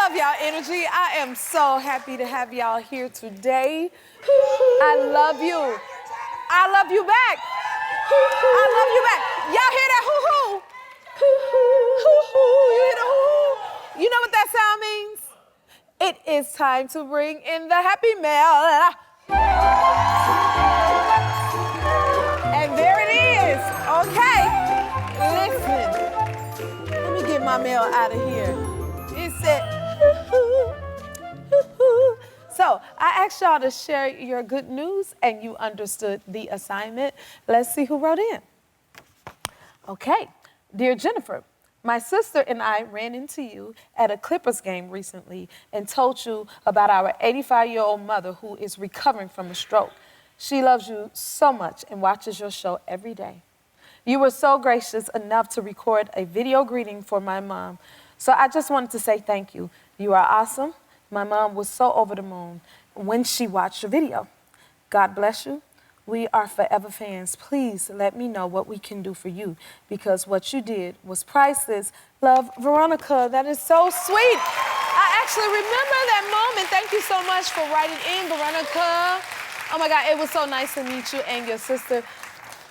love y'all energy. I am so happy to have y'all here today. I love you. I love you back. I love you back. Y'all hear that hoo-hoo? Hoo-hoo. You hear the hoo-hoo? You know what that sound means? It is time to bring in the Happy Mail. And there it is. Okay. Listen. Let me get my mail out of here. It said, So, I asked y'all to share your good news and you understood the assignment. Let's see who wrote in. Okay. Dear Jennifer, my sister and I ran into you at a Clippers game recently and told you about our 85-year-old mother who is recovering from a stroke. She loves you so much and watches your show every day. You were so gracious enough to record a video greeting for my mom. So I just wanted to say thank you. You are awesome. My mom was so over the moon when she watched the video. God bless you. We are forever fans. Please let me know what we can do for you because what you did was priceless. Love, Veronica. That is so sweet. I actually remember that moment. Thank you so much for writing in, Veronica. Oh my God, it was so nice to meet you and your sister.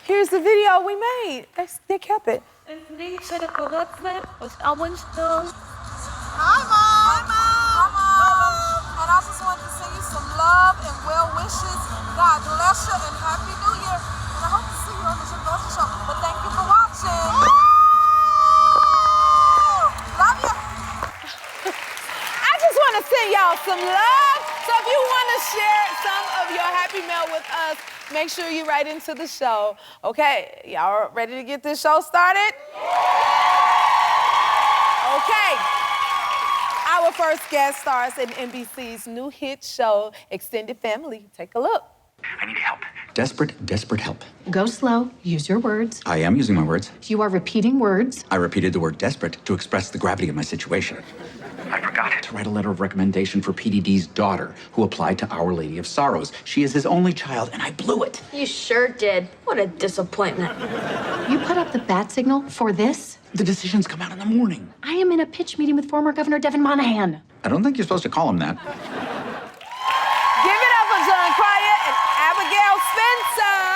Here's the video we made. They kept it. Hi, Mom. Hi, Mom. And I just wanted to send you some love and well wishes. God bless you and Happy New Year. And I hope to see you on the Gerber show. But thank you for watching. Love you. I just want to send y'all some love. So if you want to share some of your Happy Mail with us, make sure you write into the show. Okay, y'all ready to get this show started? Okay. Our first guest stars in NBC's new hit show, Extended Family. Take a look. I need help. Desperate help. Go slow. Use your words. I am using my words. You are repeating words. I repeated the word desperate to express the gravity of my situation. I forgot to write a letter of recommendation for PDD's daughter, who applied to Our Lady of Sorrows. She is his only child, and I blew it. You sure did. What a disappointment. You put up the bat signal for this? The decisions come out in the morning. I am in a pitch meeting with former Governor Devin Monahan. I don't think you're supposed to call him that. Give it up for John Cryer and Abigail Spencer.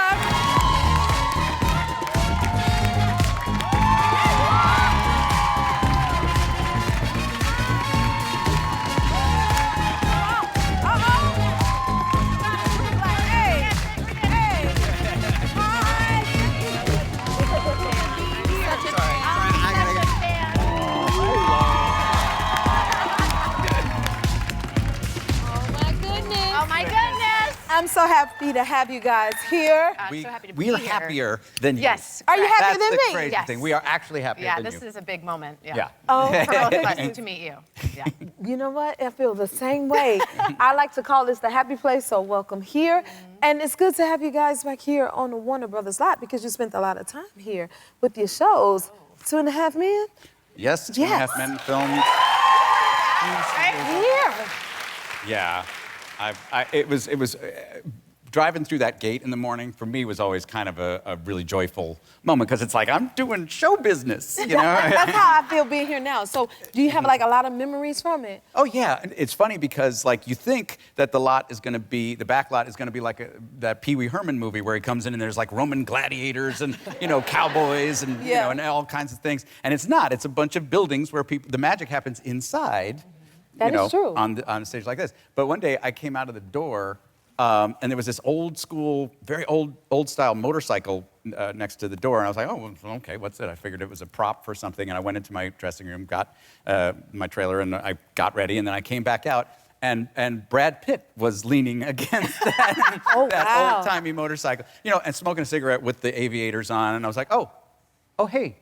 I'm so happy to have you guys here. I'm so happy to be We are here. happier than you. Yes. Are you happier That's than the me? crazy Yes. thing. We are actually happier Yeah, than this you. is a big moment. Yeah. Oh, For both of us to meet you. Yeah. you know what? I feel the same way. I like to call this the happy place, so welcome here. And it's good to have you guys back here on the Warner Brothers lot because you spent a lot of time here with your shows. 2.5 Men? Yes, Two Yes. and a Half Men filmed. Here. Yeah. It was driving through that gate in the morning for me was always kind of a really joyful moment because it's like I'm doing show business, you know? That's how I feel being here now. So do you have like a lot of memories from it? Oh yeah, it's funny because like you think that the back lot is gonna be like that Pee Wee Herman movie where he comes in and there's like Roman gladiators and cowboys and and all kinds of things, and it's not. It's a bunch of buildings where the magic happens inside. That is true. On a stage like this. But one day I came out of the door and there was this old school, very old style motorcycle next to the door. And I was like, oh, well, okay, what's it? I figured it was a prop for something. And I went into my dressing room, got my trailer, and I got ready. And then I came back out. And Brad Pitt was leaning against that, that old-timey motorcycle, and smoking a cigarette with the aviators on. And I was like, oh, hey.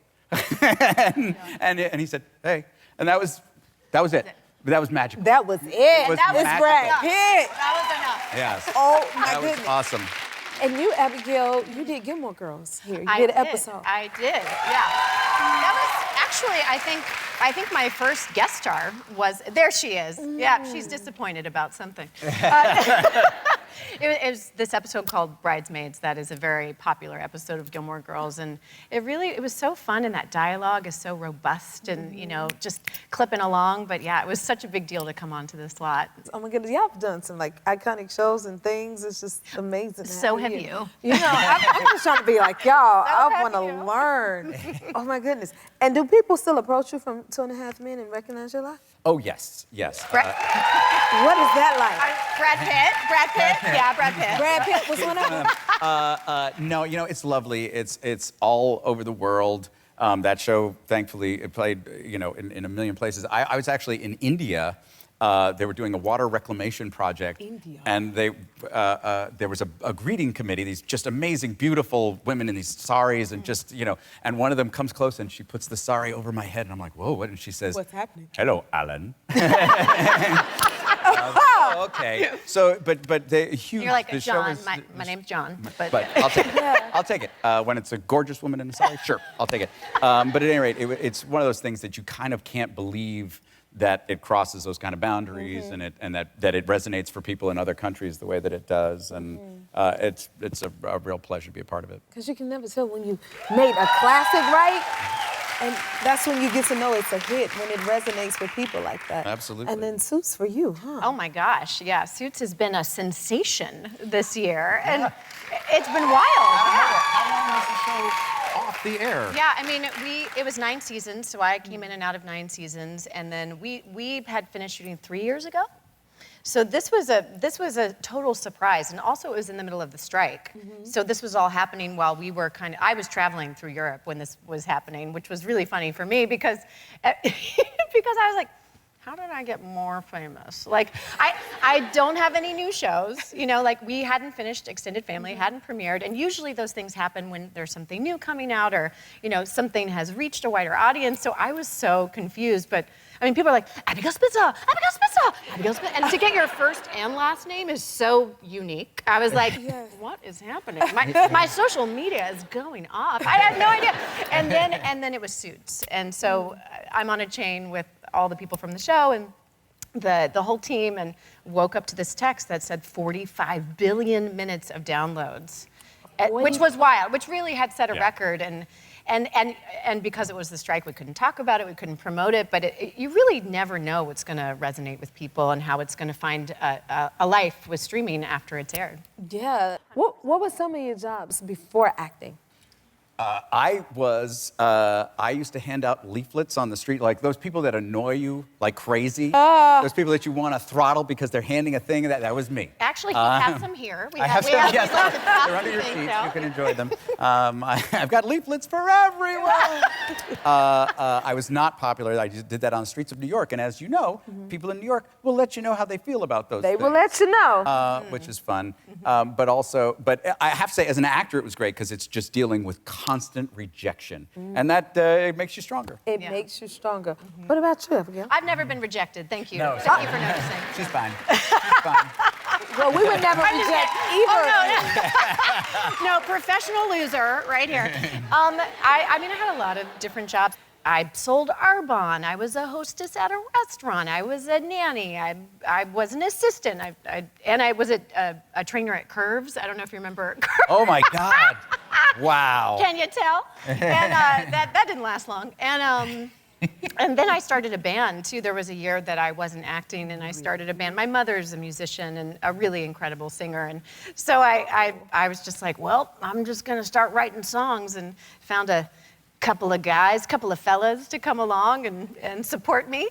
and he said, hey. And that was it. That was magical. That was it. That was It's Brad magical. Pitt. That was enough. Yes. Oh, my That was goodness. awesome. And you, Abigail, you did Gilmore Girls here. You I did an episode. I did, yeah. That was actually, I think my first guest star was, there she is. Yeah, she's disappointed about something. It was this episode called Bridesmaids. That is a very popular episode of Gilmore Girls, and it was so fun, and that dialogue is so robust, and just clipping along. But yeah, it was such a big deal to come onto this lot. Oh my goodness, y'all have done some like iconic shows and things. It's just amazing. So have you. You know, I'm just trying to be like y'all. I have want to you. learn. Oh my goodness. And do people still approach you from 2.5 Men and recognize your life? Oh, yes. What is that like? Brad Pitt. Yeah, Brad Pitt. Brad Pitt was one of them. No, it's lovely. It's all over the world. That show, thankfully, it played, in a million places. I was actually in India. They were doing a water reclamation project. India. And there was a greeting committee, these just amazing, beautiful women in these saris, and just, and one of them comes close and she puts the sari over my head, and I'm like, whoa, what? And she says, What's happening? Hello, Alan. Oh, okay. So, but the huge. You're like, the show John, is- my name's John. But I'll take it. I'll take it. When it's a gorgeous woman in a sari, sure, I'll take it. But at any rate, it's one of those things that you kind of can't believe that it crosses those kind of boundaries, and that it resonates for people in other countries the way that it does, and it's a real pleasure to be a part of it. Because you can never tell when you made a classic, right? And that's when you get to know it's a hit, when it resonates with people like that. Absolutely. And then Suits for you, huh? oh my gosh, yeah, Suits has been a sensation this year, and it's been wild. Yeah. How long was the show off the air? Yeah, I mean, it was 9 seasons, so I came in and out of 9 seasons, and then we had finished shooting 3 years ago. So this was a total surprise, and also it was in the middle of the strike. So this was all happening while we were I was traveling through Europe when this was happening, which was really funny for me because I was like, how did I get more famous? Like, I don't have any new shows, like we hadn't finished Extended Family, hadn't premiered, and usually those things happen when there's something new coming out or, something has reached a wider audience, so I was so confused, but I mean, people are like, Abigail Spitzer, Abigail Spitzer, Abigail Spitzer, and to get your first and last name is so unique. I was like, what is happening? My social media is going off. I had no idea. And then it was Suits, and so I'm on a chain with all the people from the show and the whole team, and woke up to this text that said 45 billion minutes of downloads, which was wild, which really had set a record. And because it was the strike, we couldn't talk about it, we couldn't promote it, but you really never know what's going to resonate with people and how it's going to find a life with streaming after it's aired. Yeah. What were some of your jobs before acting? I used to hand out leaflets on the street, like those people that annoy you like crazy. Those people that you want to throttle because they're handing a thing. That was me. Actually, he has some here. I have some. Yes, they're under your seats. You can enjoy them. I've got leaflets for everyone. I was not popular. I just did that on the streets of New York, and as you know, people in New York will let you know how they feel about those. They things. will let you know. Which is fun. But I have to say, as an actor, it was great because it's just dealing with constant rejection, and that it makes you stronger. It makes you stronger. What about you, Abigail? I've never been rejected. Thank you. No, Thank you for noticing. She's fine. She's fine. Well, we would never reject either. Oh, no, professional loser right here. I mean, I had a lot of different jobs. I sold Arbonne. I was a hostess at a restaurant. I was a nanny. I was an assistant. And I was a trainer at Curves. I don't know if you remember Curves. Oh my God! Wow. Can you tell? And that didn't last long. And then I started a band too. There was a year that I wasn't acting, and I started a band. My mother's a musician and a really incredible singer, and so I was just like, well, I'm just gonna start writing songs, and found a couple of fellas to come along and support me.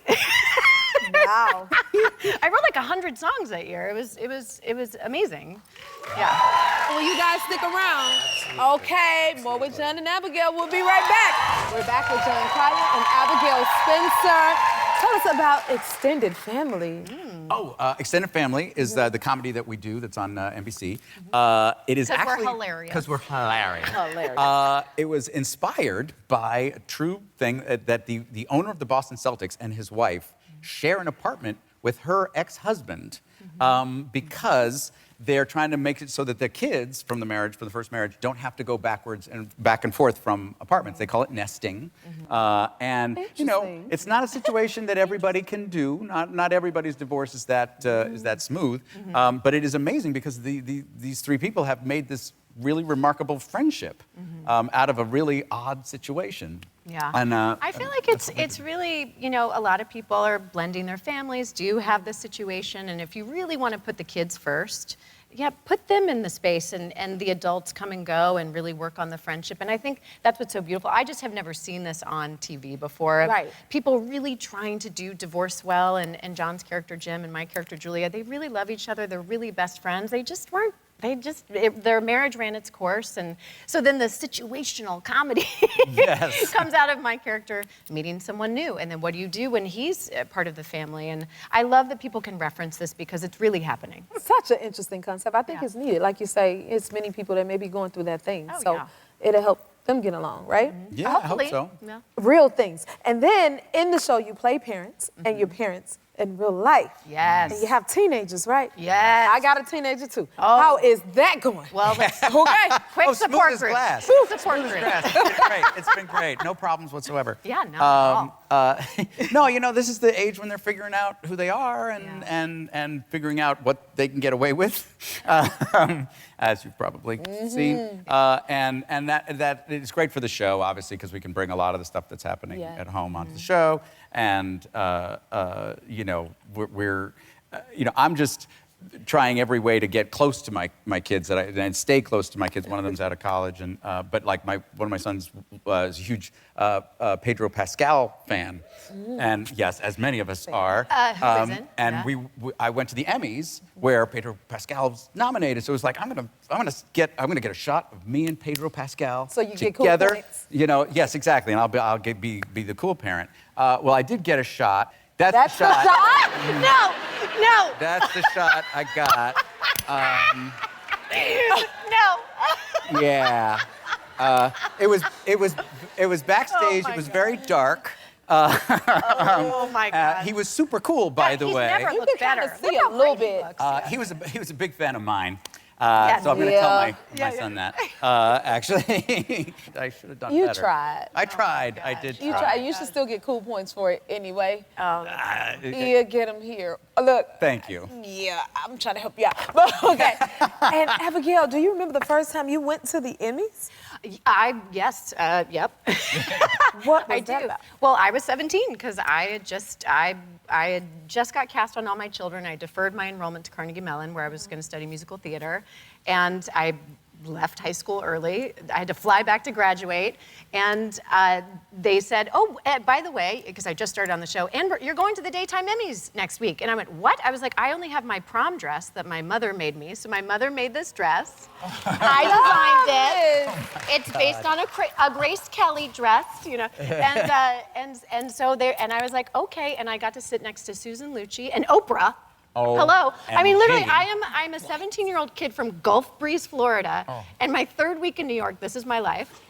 Wow. I wrote like 100 songs that year. It was amazing. Yeah. Well, you guys stick around. Okay, more with John and Abigail. We'll be right back. We're back with John Cryer and Abigail Spencer. Tell us about Extended Family. Extended Family is the comedy that we do that's on NBC. It is 'Cause we're actually hilarious. because we're hilarious. Hilarious. It was inspired by a true thing that the owner of the Boston Celtics and his wife share an apartment with her ex-husband. because they're trying to make it so that the kids from the first marriage, don't have to go backwards and back and forth from apartments. They call it nesting. And it's not a situation that everybody can do. Not everybody's divorce is that smooth. But it is amazing because these three people have made this really remarkable friendship out of a really odd situation. Yeah, and, I feel like it's really, a lot of people are blending their families, do have this situation, and if you really want to put the kids first, put them in the space and the adults come and go and really work on the friendship. And I think that's what's so beautiful. I just have never seen this on TV before. Right. People Really trying to do divorce well, and John's character Jim and my character Julia, they really love each other. They're really best friends. They just weren't. Their marriage ran its course, and so then the situational comedy comes out of my character meeting someone new, and then what do you do when he's part of the family? And I love that people can reference this because it's really happening. Such an interesting concept. I think it's needed. Like you say, it's many people that may be going through that thing, Oh, so yeah. it'll help them get along, right? Yeah, Hopefully. I hope so. Yeah. Real things. And then in the show, you play parents, and your parents in real life. Yes. And you have teenagers, right? Yes. I got a teenager too. Oh. How is that going? Well, let's Okay. quick Oh, smooth support as group. glass. Support group. It's been great. It's been great. No problems whatsoever. Yeah, not at all. No, this is the age when they're figuring out who they are and figuring out what they can get away with, as you've probably seen. And that it's great for the show, obviously, because we can bring a lot of the stuff that's happening at home onto the show. And I'm just trying every way to get close to my kids and stay close to my kids. One of them's out of college, and but like one of my sons is a huge Pedro Pascal fan, and yes, as many of us are. Who isn't? And I went to the Emmys where Pedro Pascal was nominated, so it was like I'm gonna get a shot of me and Pedro Pascal So you get cool together. points. Yes, exactly, and I'll be the cool parent. Well, I did get a shot. That's the shot. No. That's the shot I got. No. Yeah. It was backstage. Oh, my it was God. very dark. Oh my God. He was super cool, by the he's way. never You looked can kinda better. see Look a how little great he bit. looks. He was a big fan of mine. Yes. So I'm going to tell my Yeah. son that. Actually, I should have done You better. tried. I tried. I did You try. try. You should still get cool points for it anyway. Uh, Yeah, get them here. Look. Thank you. Yeah, I'm trying to help you out. But, okay. And Abigail, do you remember the first time you went to the Emmys? Yep. What was I that do. about? Well, I was 17 because I had just got cast on All My Children. I deferred my enrollment to Carnegie Mellon, where I was going to study musical theater, and I left high school early. I had to fly back to graduate, and they said, "Oh, by the way," because I just started on the show, "and you're going to the Daytime Emmys next week." And I went, "What?" I was like, "I only have my prom dress that my mother made me." So my mother made this dress. I designed it. It's based on a Grace Kelly dress, and so there. And I was like, "Okay," and I got to sit next to Susan Lucci and Oprah. Oh, Hello. I mean, literally, MG. I'm a 17-year-old kid from Gulf Breeze, Florida, and my third week in New York. This is my life.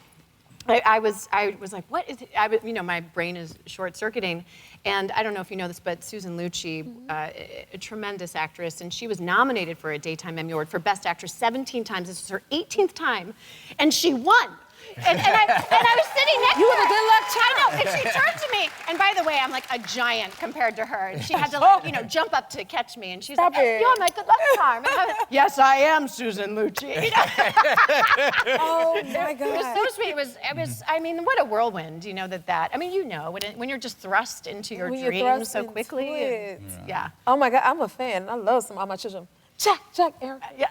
I was like, what is it? My brain is short-circuiting, and I don't know if you know this, but Susan Lucci, a tremendous actress, and she was nominated for a Daytime Emmy Award for Best Actress 17 times. This was her 18th time, and she won. And I was sitting next to her. You were the good luck I charm. know, and she turned to me, and by the way, I'm like a giant compared to her. And she had to, jump up to catch me, and she's Stop like, it. "You're my good luck charm." And I was, "Yes, I am, Susan Lucci." Oh my It was God. so sweet. It was. I mean, what a whirlwind. That. I mean, when you're just thrust into your When you're dreams thrust so into quickly. it. Yeah. Oh my God, I'm a fan. I love some All My Children. Jack, Eric. Yeah.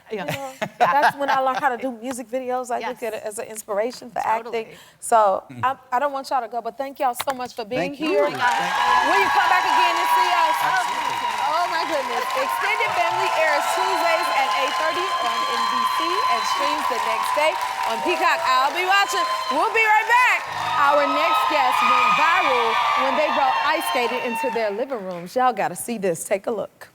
That's when I learned how to do music videos. I look Yes. at it as an inspiration for Totally. acting. So I don't want y'all to go, but thank y'all so much for being Thank you. here. Oh my God. Will you come back again and see us? Absolutely. Oh my goodness. Extended Family airs Tuesdays at 8:30 on NBC and streams the next day on Peacock. I'll be watching. We'll be right back. Our next guest went viral when they brought ice skating into their living rooms. Y'all got to see this. Take a look.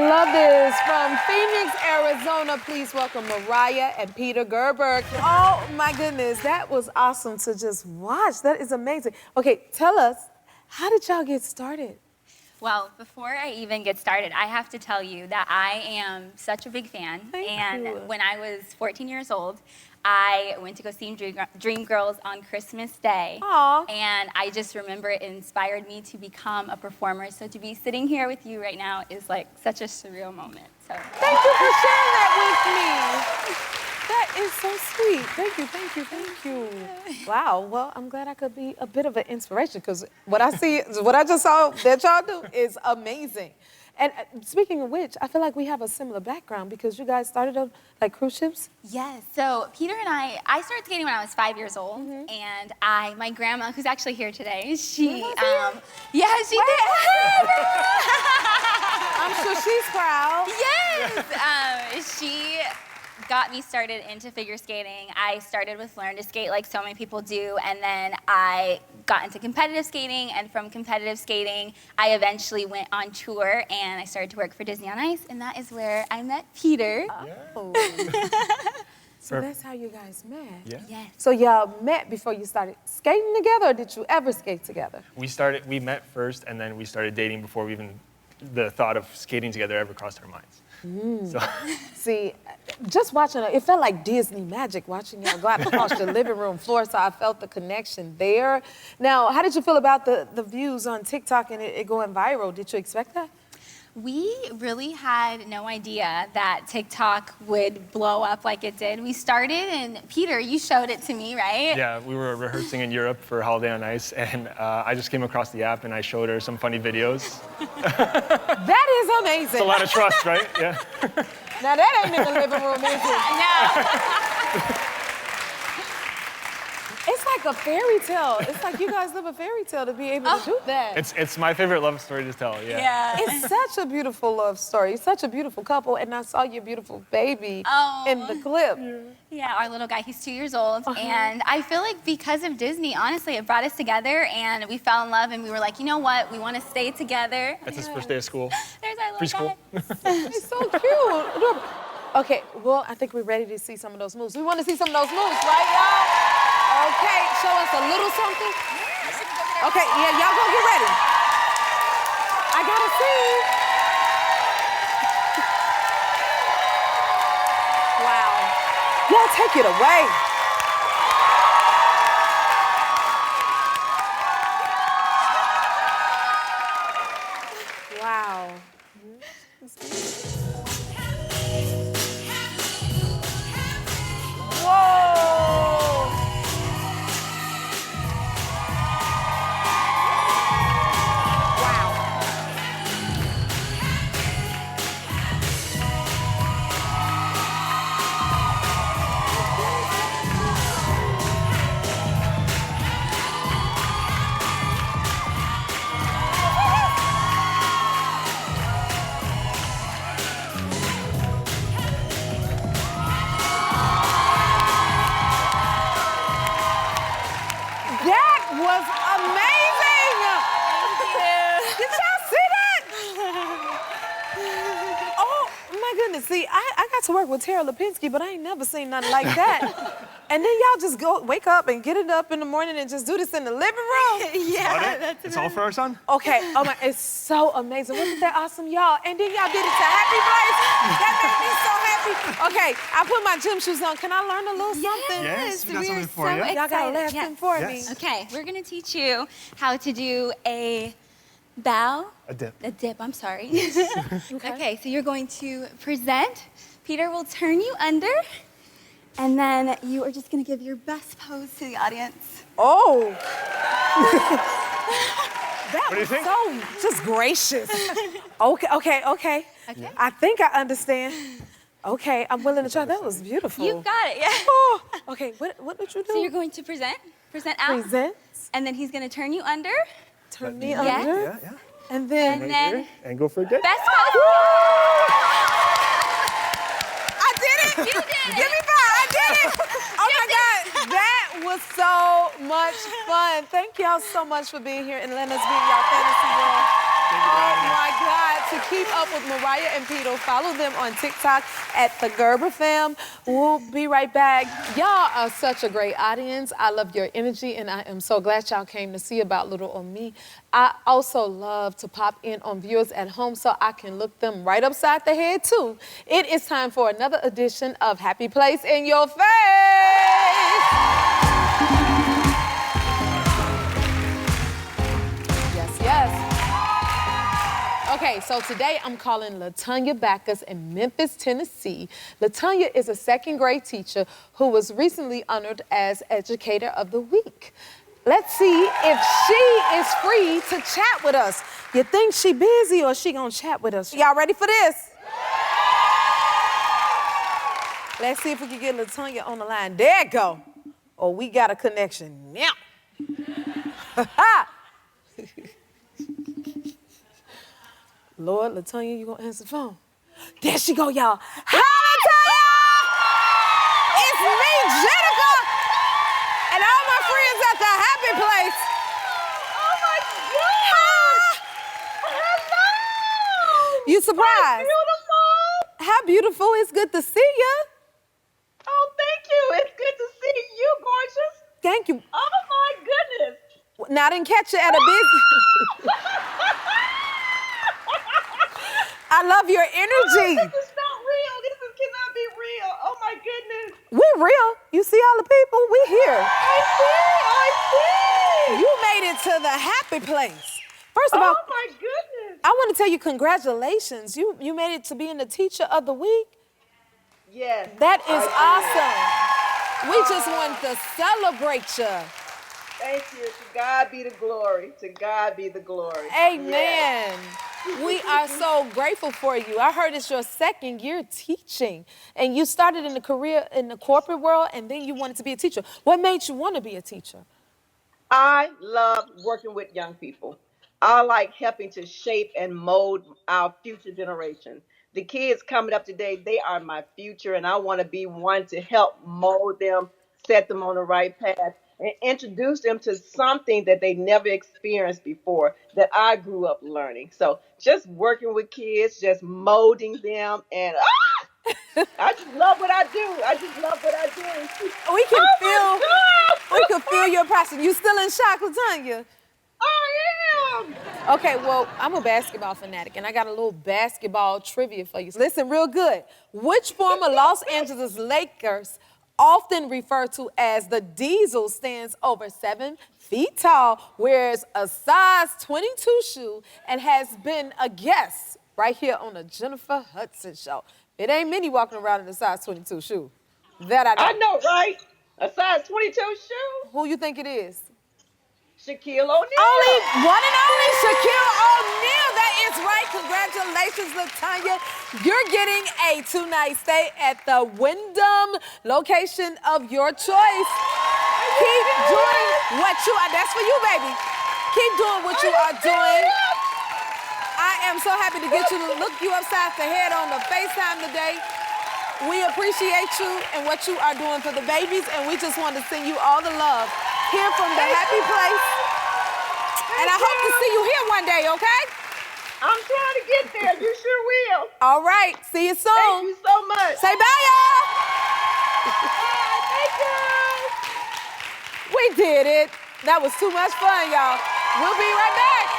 love this. From Phoenix, Arizona, please welcome Mariyah and Peter Gerber. Oh my goodness, that was awesome to just watch. That is amazing. Okay, tell us, how did y'all get started? Well, before I even get started, I have to tell you that I am such a big fan. Thank you. When I was 14 years old, I went to go see Dreamgirls on Christmas Day. Aw. And I just remember it inspired me to become a performer. So to be sitting here with you right now is like such a surreal moment. So Thank you for sharing that with me. That is so sweet. Thank you, thank you, thank you. Wow, well, I'm glad I could be a bit of an inspiration because what I just saw that y'all do is amazing. And speaking of which, I feel like we have a similar background because you guys started on like cruise ships. yes, so Peter and I started skating when I was 5 years old, and my grandma, who's actually here today, she, yeah, she did. I'm sure she's proud. Yes, she got me started into figure skating. I started with Learn to Skate like so many people do, and then I got into competitive skating, and from competitive skating, I eventually went on tour, and I started to work for Disney on Ice, and that is where I met Peter. Oh. So that's how you guys met. Yeah. Yes. So y'all met before you started skating together, or did you ever skate together? We met first, and then we started dating before the thought of skating together ever crossed our minds. So, See, just watching it felt like Disney magic watching y'all go out across the living room floor, so I felt the connection there. Now, how did you feel about the views on TikTok and it going viral? Did you expect that? We really had no idea that TikTok would blow up like it did. We started, and Peter, you showed it to me, right? yeah, we were rehearsing in Europe for Holiday on Ice, and I just came across the app, and I showed her some funny videos. That is amazing. It's a lot of trust, right? Yeah. Now that ain't in the living room, is it? No. It's like a fairy tale. It's like you guys live a fairy tale to be able to do that. It's my favorite love story to tell, yeah. Yeah. It's such a beautiful love story. It's such a beautiful couple, and I saw your beautiful baby in the clip. Yeah, our little guy, he's 2 years old. And I feel like because of Disney, honestly, it brought us together, and we fell in love, and we were like, you know what? We want to stay together. That's his first day of school. There's our little Preschool. guy. It's so cute. Okay, well, I think we're ready to see some of those moves. We want to see some of those moves, right, y'all? Okay, show us a little something. Okay, yeah, y'all go get ready. I gotta see. Wow. Y'all take it away. Wow. Whoa! Wow. That was amazing! Did y'all see that? Oh my goodness. See, I got to work with Tara Lipinski, but I ain't never seen nothing like that. And then y'all just wake up and get it up in the morning and just do this in the living room? Yeah. It's all for our son? Okay, oh my, it's so amazing. Wasn't that awesome, y'all? And then y'all did it to Happy Place. That made me so happy. Okay, I put my gym shoes on. Can I learn a little something? Yes, we got we are something for so you. Y'all got a excited. lesson for me. Yes. Okay, we're gonna teach you how to do a bow. A dip. A dip, I'm sorry. Okay, so you're going to present. Peter will turn you under, and then you are just gonna give your best pose to the audience. Oh. That What do you was think? so just gracious. Okay. I think I understand. Okay, I'm willing to try. That was beautiful. You got it, yeah. Oh, okay, what did you do? So you're going to present out, Present, and then he's gonna turn you under, turn me Yes. under, Yeah, yeah. and then and then And go for a dip. best pose. I did it. You did it. Give me five. I did it. Oh my God, that was so much fun. Thank y'all so much for being here and letting us be in y'all fantasy world. Thank you for having me. Oh my God, to keep Keep up with Mariyah and Peter. Follow them on TikTok at the Gerber fam. We'll be right back. Y'all are such a great audience. I love your energy, and I am so glad y'all came to see about Little on Me. I also love to pop in on viewers at home so I can look them right upside the head, too. It is time for another edition of Happy Place in Your Face. Yes. Okay, so today I'm calling LaTanya Backus in Memphis, Tennessee. LaTanya is a second grade teacher who was recently honored as Educator of the Week. Let's see if she is free to chat with us. You think she busy or she gonna chat with us? Y'all ready for this? Let's see if we can get LaTanya on the line. There it go. Oh, we got a connection now. Lord, LaTanya, you gonna answer the phone? There she go, y'all. Hi, LaTanya! It's me, Jenica, and all my friends at the Happy Place. Oh my gosh! Hello! You surprised? Beautiful! How beautiful. It's good to see you. Oh, thank you. It's good to see you, gorgeous. Thank you. Oh my goodness. Now, I didn't catch you at a busy... I love your energy. Oh, this is not real. This cannot be real. Oh my goodness. We real. You see all the people? We here. I see. You made it to the Happy Place. First of all, Oh my goodness. I want to tell you congratulations. You made it to being the Teacher of the Week. Yes. That is I awesome. We just wanted to celebrate you. Thank you. To God be the glory. To God be the glory. Amen. Yes. We are so grateful for you. I heard it's your second year teaching, and you started in the career in the corporate world, and then you wanted to be a teacher. What made you want to be a teacher? I love working with young people. I like helping to shape and mold our future generation. The kids coming up today, they are my future, and I want to be one to help mold them, set them on the right path, and introduce them to something that they never experienced before that I grew up learning. So just working with kids, just molding them, and I just love what I do. I just love what I do. We can Oh my God! feel your passion. You still in shock, LaTanya? I am. Okay, well, I'm a basketball fanatic, and I got a little basketball trivia for you. Listen real good. Which former Los Angeles Lakers, often referred to as the Diesel, stands over 7 feet tall, wears a size 22 shoe, and has been a guest right here on the Jennifer Hudson Show? It ain't many walking around in a size 22 shoe. That I know. I know, right? A size 22 shoe? Who you think it is? Shaquille O'Neal. Only one and only Shaquille O'Neal. That is right. Congratulations, LaTanya. You're getting a 2-night stay at the Wyndham location of your choice. Keep doing what you are. That's for you, baby. Keep doing what you are doing. I am so happy to get you to look you upside the head on the FaceTime today. We appreciate you and what you are doing for the babies, and we just want to send you all the love here from the Happy Place. And I hope to see you here one day, okay? I'm trying to get there. You sure will. All right. See you soon. Thank you so much. Say bye, y'all. Thank you. We did it. That was too much fun, y'all. We'll be right back.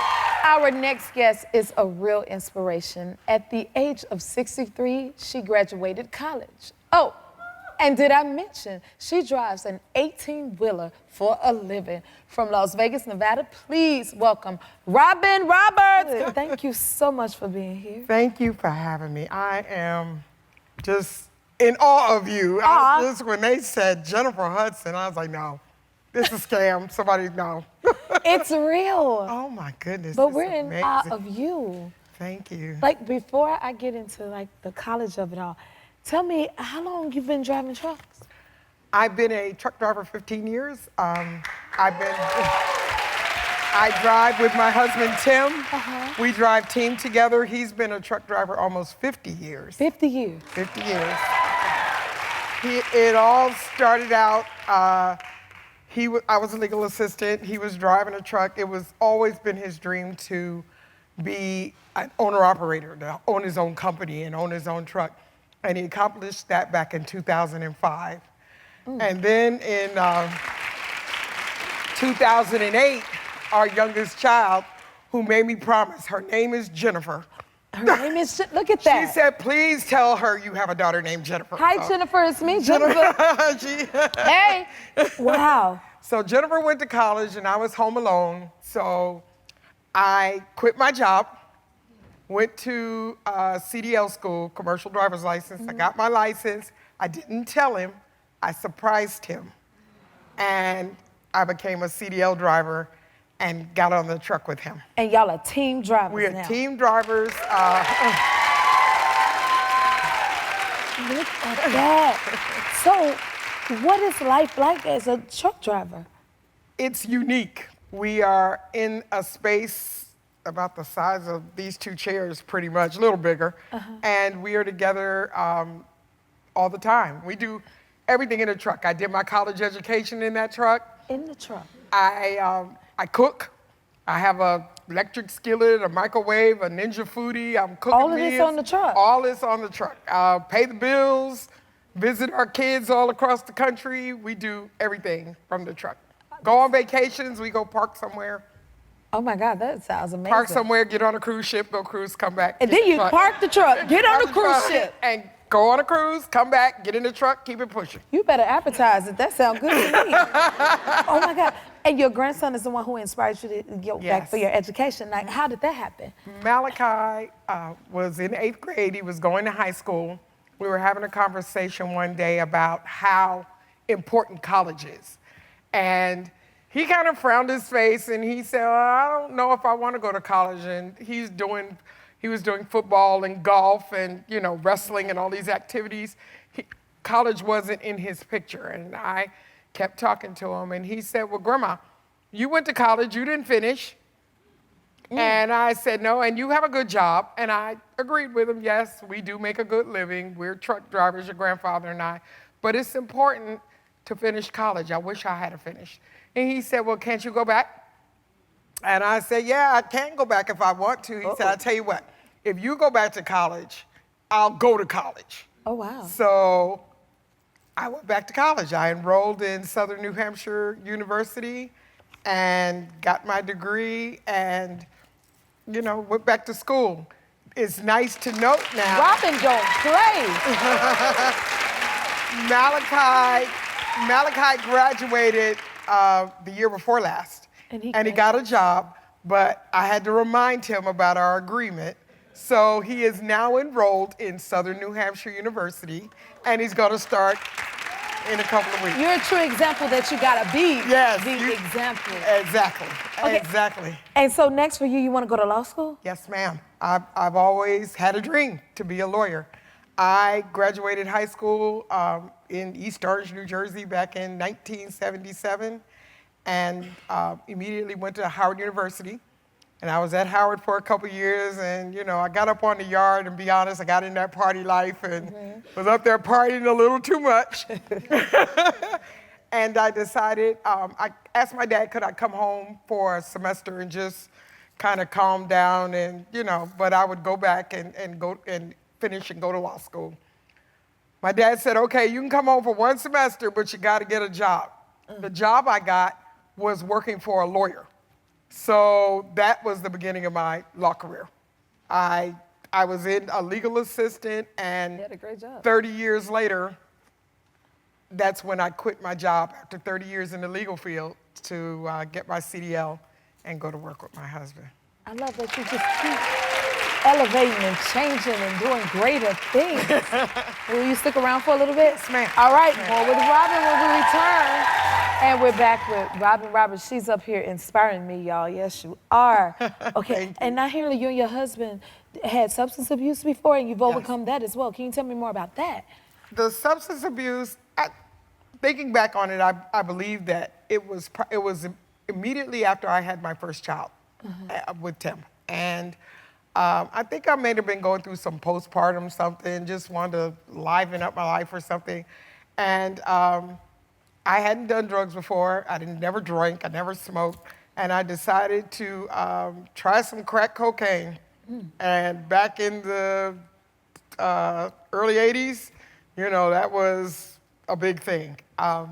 Our next guest is a real inspiration. At the age of 63, she graduated college. Oh, and did I mention she drives an 18-wheeler for a living? From Las Vegas, Nevada, please welcome Robyn Roberts. Thank you so much for being here. Thank you for having me. I am just in awe of you. When they said Jennifer Hudson, I was like, no, this is a scam. Somebody, no. It's real. Oh my goodness. But this we're is in awe amazing. of you. Thank you. Like, before I get into like the college of it all, tell me how long you've been driving trucks? I've been a truck driver 15 years. I drive with my husband, Tim. We drive team together. He's been a truck driver almost 50 years. 50 years. 50 years. It all started out, I was a legal assistant. He was driving a truck. It was always been his dream to be an owner-operator, to own his own company and own his own truck. And he accomplished that back in 2005. And then in 2008, our youngest child, who made me promise, her name is Jennifer. Her name is, look at that. She said, please tell her you have a daughter named Jennifer. Hi, Jennifer, it's me, Jennifer. Hey. Wow. So Jennifer went to college and I was home alone. So I quit my job, went to CDL school, commercial driver's license. I got my license. I didn't tell him. I surprised him. And I became a CDL driver and got on the truck with him. And y'all are team drivers We are now. team drivers. Look at that. So, what is life like as a truck driver? It's unique. We are in a space about the size of these two chairs, pretty much, a little bigger. And we are together all the time. We do everything in the truck. I did my college education in that truck. In the truck. I cook. I have a electric skillet, a microwave, a Ninja Foodie. I'm cooking All of this meals. on the truck? All this on the truck. Pay the bills, visit our kids all across the country. We do everything from the truck. Go on vacations, we go park somewhere. Oh my God, that sounds amazing. Park somewhere, get on a cruise ship, go cruise, come back. And get then the you truck. park the truck, get on the Park cruise truck, ship. And go on a cruise, come back, get in the truck, keep it pushing. You better advertise it. That sounds good to me. Oh my God. And your grandson is the one who inspired you to go back Yes. for your education. Like, how did that happen? Malachi was in 8th grade. He was going to high school. We were having a conversation one day about how important college is. And he kind of frowned his face and he said, I don't know if I want to go to college. And he was doing football and golf and, wrestling and all these activities. College wasn't in his picture. And I kept talking to him and he said, well, Grandma, you went to college, you didn't finish. And I said, no, and you have a good job. And I agreed with him, yes, we do make a good living. We're truck drivers, your grandfather and I. But it's important to finish college. I wish I had finished. And he said, well, can't you go back? And I said, yeah, I can go back if I want to. He said, I'll tell you what, if you go back to college, I'll go to college. Oh, wow. So I went back to college. I enrolled in Southern New Hampshire University and got my degree and, went back to school. It's nice to note now. Robyn don't play. Malachi graduated the year before last. And he got a job, but I had to remind him about our agreement. So he is now enrolled in Southern New Hampshire University, and he's going to start in a couple of weeks. You're a true example that you gotta be Yes, the example. Exactly. Okay. Exactly. And so next for you want to go to law school? Yes, ma'am. I've always had a dream to be a lawyer. I graduated high school in East Orange, New Jersey back in 1977 and immediately went to Howard University. And I was at Howard for a couple years and, I got up on the yard and be honest, I got in that party life and was up there partying a little too much. And I decided, I asked my dad, could I come home for a semester and just kind of calm down and, but I would go back and go and finish and go to law school. My dad said, okay, you can come home for one semester, but you got to get a job. The job I got was working for a lawyer. So that was the beginning of my law career. I was in a legal assistant and You had a great job. 30 years later, that's when I quit my job after 30 years in the legal field to get my CDL and go to work with my husband. I love that you just keep elevating and changing and doing greater things. Will you stick around for a little bit? Yes, ma'am. All right, more with Robyn when we return. And we're back with Robyn Roberts. She's up here inspiring me, y'all. Yes, you are. Okay, and I hear that you and your husband had substance abuse before, and you've overcome that as well. Can you tell me more about that? The substance abuse, thinking back on it, I believe that it was immediately after I had my first child with Tim. And I think I may have been going through some postpartum something, just wanted to liven up my life or something. And I hadn't done drugs before. I never drank, I never smoked. and I decided to try some crack cocaine. And back in the early 80s, you know, that was a big thing. I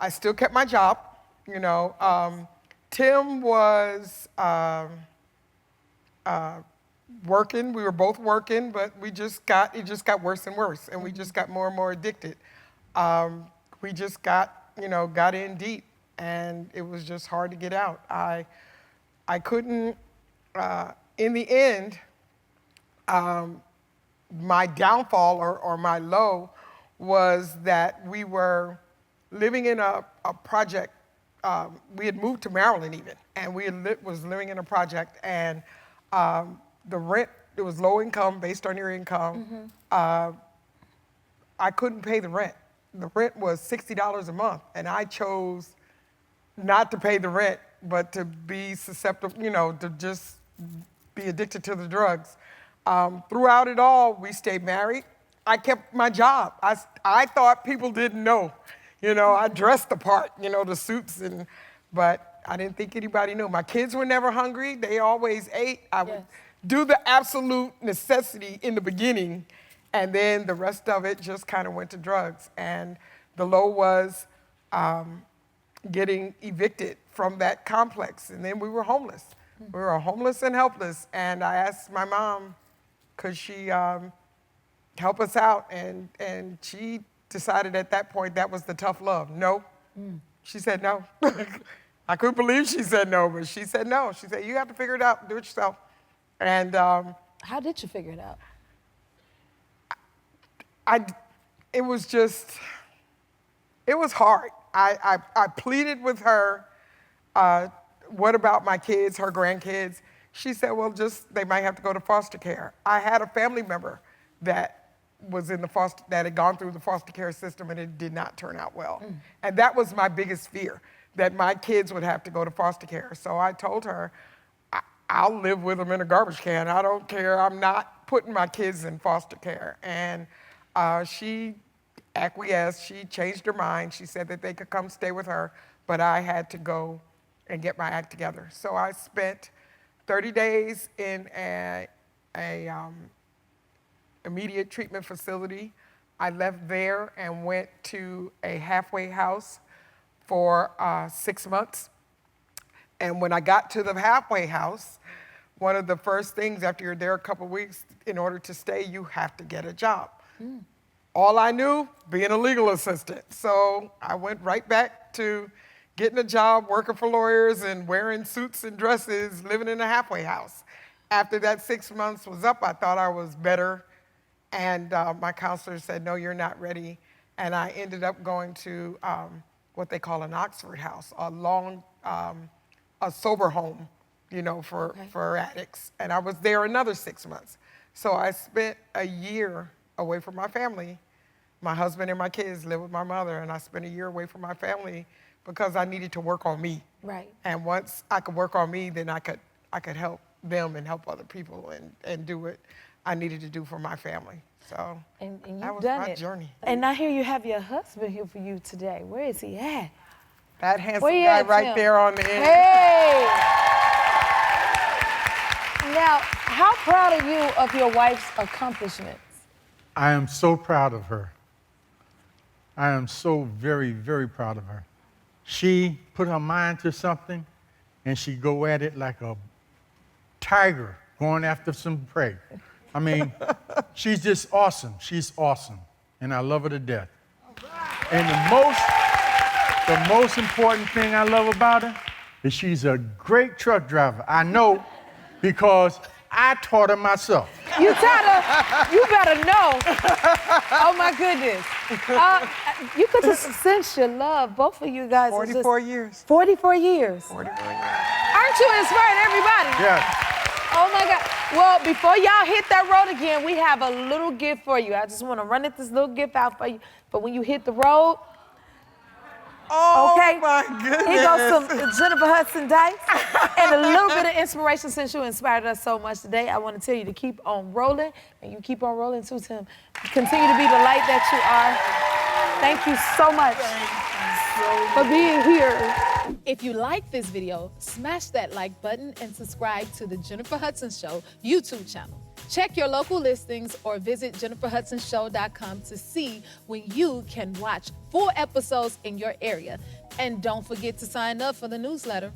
still kept my job, you know. Tim was working. We were both working, but it just got worse and worse, and we just got more and more addicted. We just got in deep, and it was just hard to get out. I couldn't. In the end, my downfall or my low was that we were living in a project. We had moved to Maryland even, and we was living in a project, and the rent, it was low income based on your income. I couldn't pay the rent. The rent was $60 a month, and I chose not to pay the rent, but to be susceptible, you know, to just be addicted to the drugs. Throughout it all, we stayed married. I kept my job. I thought people didn't know. You know, I dressed the part, you know, the suits, but I didn't think anybody knew. My kids were never hungry. They always ate. I would do the absolute necessity in the beginning, and then the rest of it just kind of went to drugs. And the low was getting evicted from that complex, and then we were homeless. We were homeless and helpless, and I asked my mom, could she help us out, and she decided at that point that was the tough love. No. She said no. I couldn't believe she said no, but she said no. She said, you have to figure it out, do it yourself. And how did you figure it out? It was hard. I pleaded with her, what about my kids, her grandkids? She said, well, they might have to go to foster care. I had a family member that had gone through the foster care system, and it did not turn out well. And that was my biggest fear, that my kids would have to go to foster care. So I told her, I'll live with them in a garbage can. I don't care. I'm not putting my kids in foster care. And she acquiesced. She changed her mind. She said that they could come stay with her, but I had to go and get my act together. So I spent 30 days in a immediate treatment facility. I left there and went to a halfway house for 6 months. And when I got to the halfway house, one of the first things after you're there a couple weeks, in order to stay, you have to get a job. All I knew, being a legal assistant. So I went right back to getting a job, working for lawyers and wearing suits and dresses, living in a halfway house. After that 6 months was up, I thought I was better. And my counselor said, no, you're not ready. And I ended up going to what they call an Oxford house, a sober home, you know, for addicts. And I was there another 6 months. So I spent a year away from my family. My husband and my kids live with my mother, and I spent a year away from my family because I needed to work on me. Right. And once I could work on me, then I could help them and help other people and do what I needed to do for my family. So and that was done my it. journey. And I hear you have your husband here for you today. Where is he at? That handsome Where you guy at, right Tim? there on the end. Hey! Now, how proud are you of your wife's accomplishments? I am so proud of her. I am so very, very proud of her. She put her mind to something, and she go at it like a tiger going after some prey. I mean, she's just awesome. She's awesome, and I love her to death. And the most important thing I love about her is she's a great truck driver. I know because I taught her myself. You taught her? You better know. Oh my goodness. You could just sense your love, both of you guys. 44 years. 44 years. 44 years. Aren't you inspiring everybody? Yes. Oh my God. Well, before y'all hit that road again, we have a little gift for you. I just want to run this little gift out for you. But when you hit the road, oh okay, my goodness. Here goes some Jennifer Hudson dice and a little bit of inspiration since you inspired us so much today. I want to tell you to keep on rolling, and you keep on rolling too, Tim. Continue to be the light that you are. Thank you so much for being here. If you like this video, smash that like button and subscribe to the Jennifer Hudson Show YouTube channel. Check your local listings or visit jenniferhudsonshow.com to see when you can watch full episodes in your area. And don't forget to sign up for the newsletter.